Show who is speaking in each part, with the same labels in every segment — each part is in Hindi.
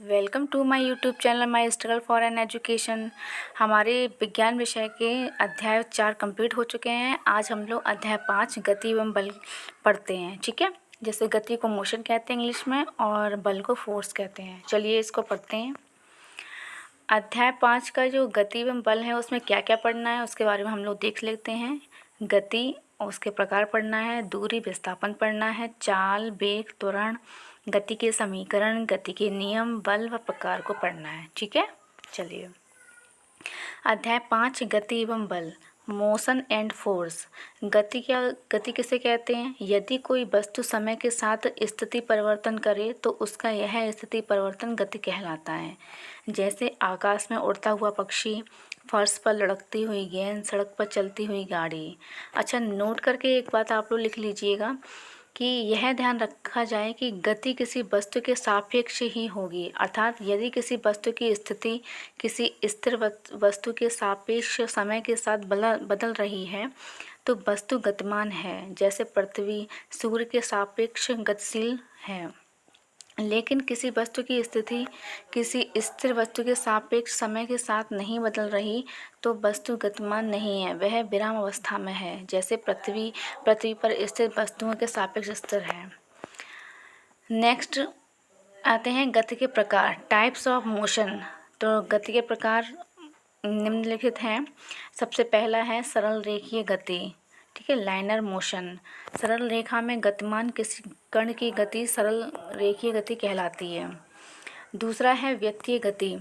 Speaker 1: Welcome to my YouTube channel my struggle for an education. हमारे विज्ञान विषय के अध्याय 4 कंप्लीट हो चुके हैं। आज हम लोग अध्याय 5 गति एवं बल पढ़ते हैं। ठीक है, जैसे गति को मोशन कहते हैं इंग्लिश में और बल को फोर्स कहते हैं। चलिए इसको पढ़ते हैं। अध्याय 5 का जो गति एवं बल है उसमें क्या क्या पढ़ना है उसके बारे में हम लोग देख लेते हैं। गति उसके प्रकार पढ़ना है, दूरी विस्थापन पढ़ना है, चाल, वेग, त्वरण, गति के समीकरण, गति के नियम, बल व प्रकार को पढ़ना है। ठीक है, चलिए। अध्याय 5 गति एवं बल, मोशन एंड फोर्स। गति किसे कहते हैं? यदि कोई वस्तु समय के साथ स्थिति परिवर्तन करे तो उसका यह स्थिति परिवर्तन गति कहलाता है। जैसे आकाश में उड़ता हुआ पक्षी, फर्श पर लुढ़कती हुई गेंद, सड़क पर चलती हुई गाड़ी। अच्छा, नोट करके एक बात आप लोग लिख लीजिएगा कि यह ध्यान रखा जाए कि गति किसी वस्तु के सापेक्ष ही होगी, अर्थात यदि किसी वस्तु की स्थिति किसी स्थिर वस्तु के सापेक्ष समय के साथ बदल रही है तो वस्तु गतिमान है। जैसे पृथ्वी सूर्य के सापेक्ष गतिशील है, लेकिन किसी वस्तु की स्थिति किसी स्थिर वस्तु के सापेक्ष समय के साथ नहीं बदल रही तो वस्तु गतिमान नहीं है, वह विराम अवस्था में है। जैसे पृथ्वी पर स्थित वस्तुओं के सापेक्ष स्थिर है। नेक्स्ट आते हैं गति के प्रकार, टाइप्स ऑफ मोशन। तो गति के प्रकार निम्नलिखित हैं। सबसे पहला है सरल रेखीय गति। ठीक है, लाइनर मोशन। सरल रेखा में गतिमान किसी कण की गति सरल रेखीय गति कहलाती है। दूसरा है वृत्तीय गति,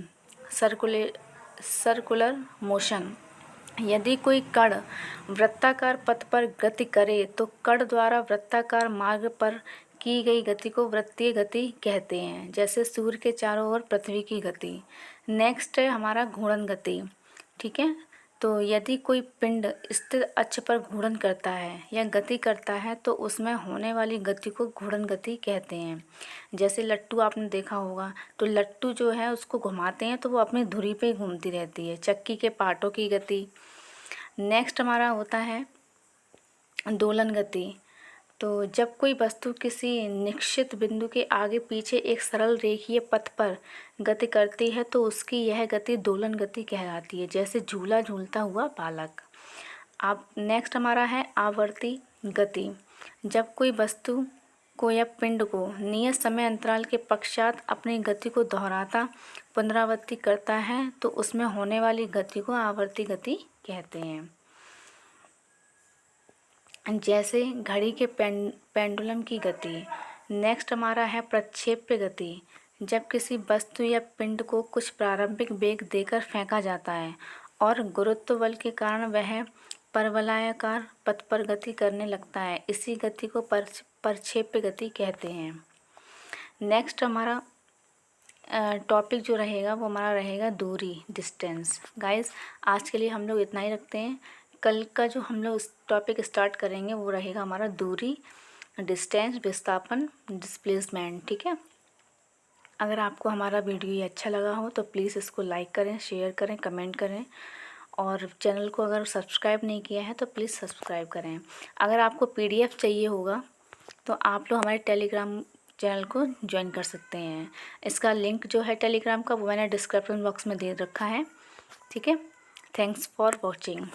Speaker 1: सर्कुलर मोशन। यदि कोई कण वृत्ताकार पथ पर गति करे तो कण द्वारा वृत्ताकार मार्ग पर की गई गति को वृत्तीय गति कहते हैं। जैसे सूर्य के चारों ओर पृथ्वी की गति। नेक्स्ट है हमारा घूर्णन गति। ठीक है, तो यदि कोई पिंड स्थिर अक्ष पर घूर्णन करता है या गति करता है तो उसमें होने वाली गति को घूर्णन गति कहते हैं। जैसे लट्टू आपने देखा होगा, तो लट्टू जो है उसको घुमाते हैं तो वो अपनी धुरी पे ही घूमती रहती है, चक्की के पार्टों की गति। नेक्स्ट हमारा होता है दोलन गति। तो जब कोई वस्तु किसी निश्चित बिंदु के आगे पीछे एक सरल रेखीय पथ पर गति करती है तो उसकी यह गति दोलन गति कहलाती है। जैसे झूला झूलता हुआ बालक। अब नेक्स्ट हमारा है आवर्ती गति। जब कोई वस्तु को या पिंड को नियत समय अंतराल के पश्चात अपनी गति को दोहराता पुनरावृत्ति करता है तो उसमें होने वाली गति को आवर्ती गति कहते हैं। जैसे घड़ी के पेंडुलम की गति। नेक्स्ट हमारा है प्रक्षेप्य गति। जब किसी वस्तु या पिंड को कुछ प्रारंभिक वेग देकर फेंका जाता है और गुरुत्व बल के कारण वह परवलयाकार पथ पर गति करने लगता है, इसी गति को प्रक्षेप्य गति कहते हैं। नेक्स्ट हमारा टॉपिक जो रहेगा वो हमारा रहेगा दूरी, डिस्टेंस। गाइस, आज के लिए हम लोग इतना ही रखते हैं। कल का जो हम लोग टॉपिक स्टार्ट करेंगे वो रहेगा हमारा दूरी, डिस्टेंस, विस्थापन, डिस्प्लेसमेंट। ठीक है, अगर आपको हमारा वीडियो ये अच्छा लगा हो तो प्लीज़ इसको लाइक करें, शेयर करें, कमेंट करें और चैनल को अगर सब्सक्राइब नहीं किया है तो प्लीज़ सब्सक्राइब करें। अगर आपको PDF चाहिए होगा तो आप लोग हमारे टेलीग्राम चैनल को ज्वाइन कर सकते हैं। इसका लिंक जो है टेलीग्राम का वो मैंने डिस्क्रिप्शन बॉक्स में दे रखा है। ठीक है, thanks for watching.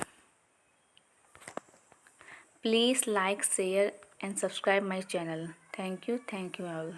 Speaker 1: Please like, share and subscribe my channel. Thank you all.